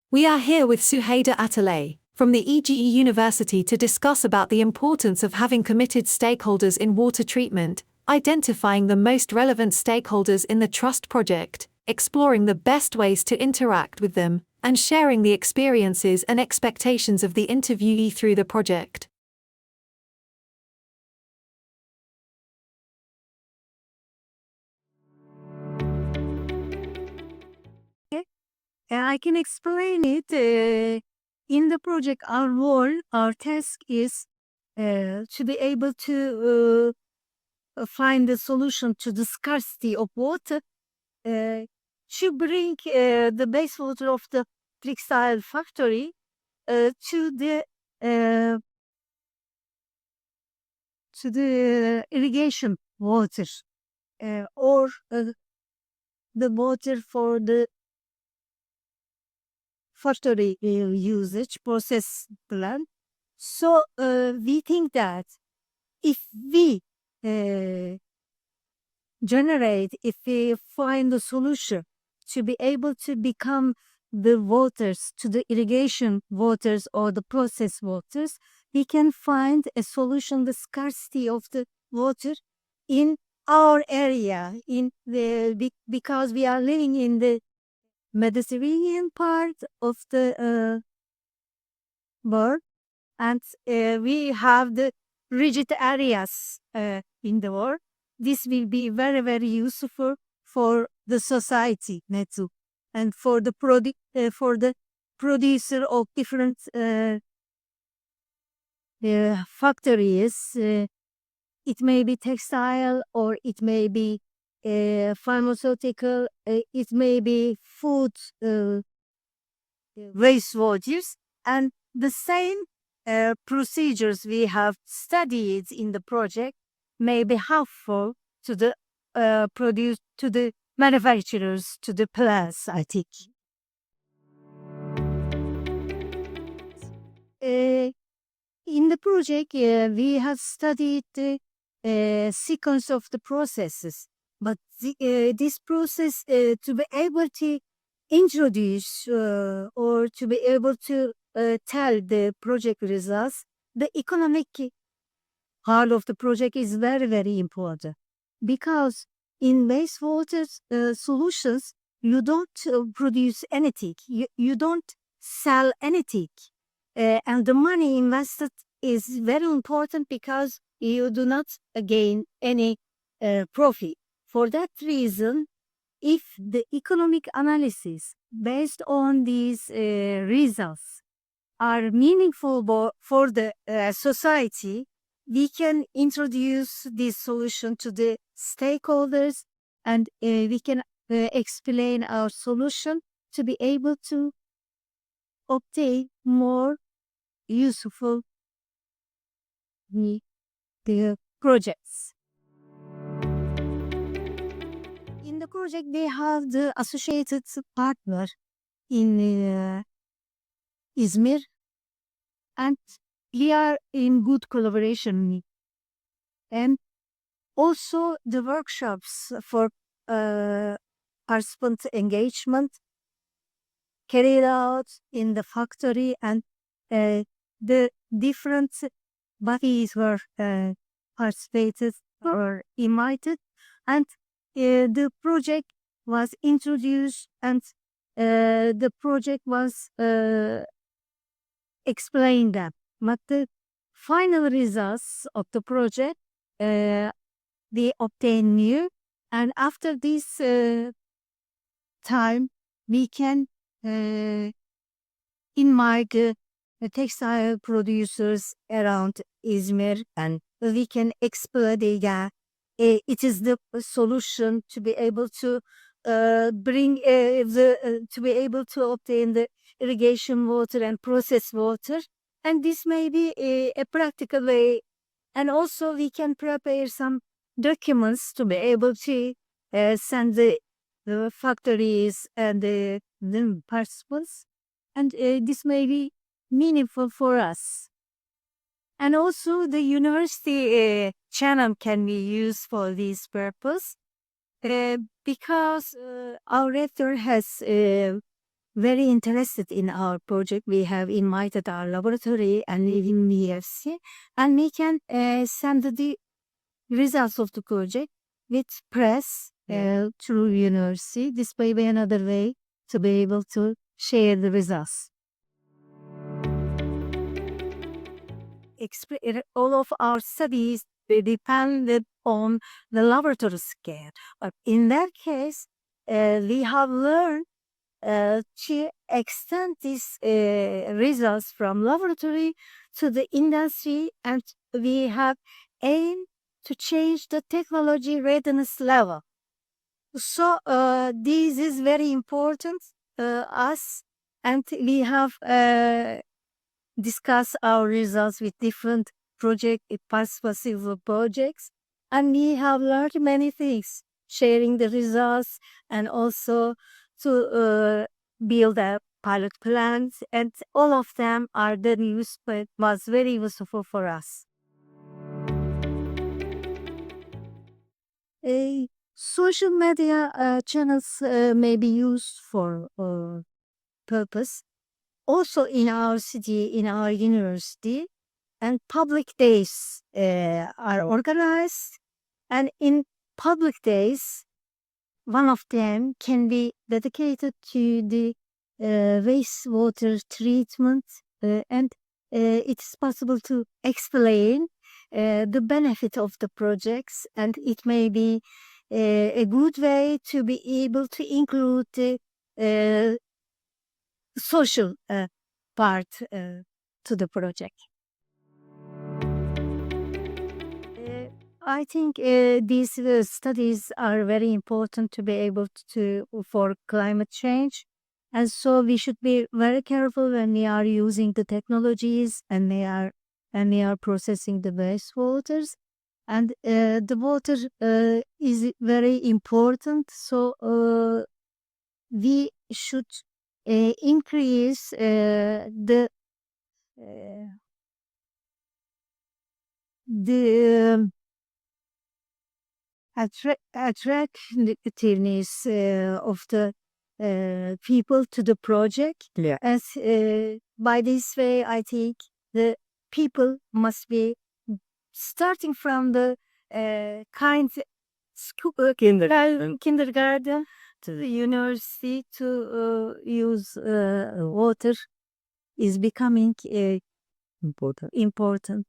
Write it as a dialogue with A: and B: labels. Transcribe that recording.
A: We are here with Suheyda Atalay from the Ege University to discuss about the importance of having committed stakeholders in water treatment, identifying the most relevant stakeholders in the trust project, exploring the best ways to interact with them, and sharing the experiences and expectations of the interviewee through the project.
B: I can explain it. In the project, our role, our task is to be able to find the solution to the scarcity of water, to bring the wastewater of the textile factory to the irrigation water, or the water for the factory usage process plan. So we think that if we if we find a solution to be able to become the waters to the irrigation waters or the process waters, we can find a solution the scarcity of the water in our area because we are living in the Mediterranean part of the world, and we have the rigid areas in the world. This will be very, very useful for the society, Netu, and for the producer of different factories. It may be textile, or it may be pharmaceutical, it may be food wastewaters, and the same procedures we have studied in the project may be helpful to the to the manufacturers, to the plants, I think. In the project, we have studied the sequence of the processes, but this process to be able to introduce or to be able to tell the project results, the economic part of the project is very, very important, because in wastewater solutions, you don't produce anything, you don't sell anything, and the money invested is very important because you do not gain any profit. For that reason, if the economic analysis based on these results are meaningful for the society, we can introduce this solution to the stakeholders, and we can explain our solution to be able to obtain more useful the projects. In the project, we have the associated partner in Izmir, and we are in good collaboration. And also the workshops for participant engagement carried out in the factory, and the different bodies were participated or invited, and the project was introduced, and the project was explained that. But the final results of the project, they obtain new, and after this time, we can invite the textile producers around Izmir, and we can explore it is the solution to be able to bring to be able to obtain the irrigation water and process water, and this may be a practical way. And also we can prepare some documents to be able to send the factories and the participants, and this may be meaningful for us. And also the university channel can be used for this purpose, because our rector has very interested in our project. We have invited our laboratory and in university, and we can send the results of the project with press through university. This may be another way to be able to share the results. All of our studies, they depended on the laboratory scale. But in that case, we have learned to extend these results from laboratory to the industry, and we have aimed to change the technology readiness level. So this is very important us, and we have discussed our results with different pharmaceutical projects, and we have learned many things, sharing the results and also to build a pilot plans, and all of them are very useful, was very useful for us. Social media channels may be used for purpose. Also in our city, in our university, and public days are organized. And in public days, one of them can be dedicated to the wastewater treatment, and it's possible to explain the benefit of the projects, and it may be a good way to be able to include the social part to the project. I think these studies are very important to be able to for climate change, and so we should be very careful when we are using the technologies and we are processing the wastewaters, and the water is very important. So we should increase the attractiveness of the people to the project.
C: Yeah.
B: As by this way, I think the people must be starting from the school, kindergarten to the university to use water is becoming
C: Important.
B: important.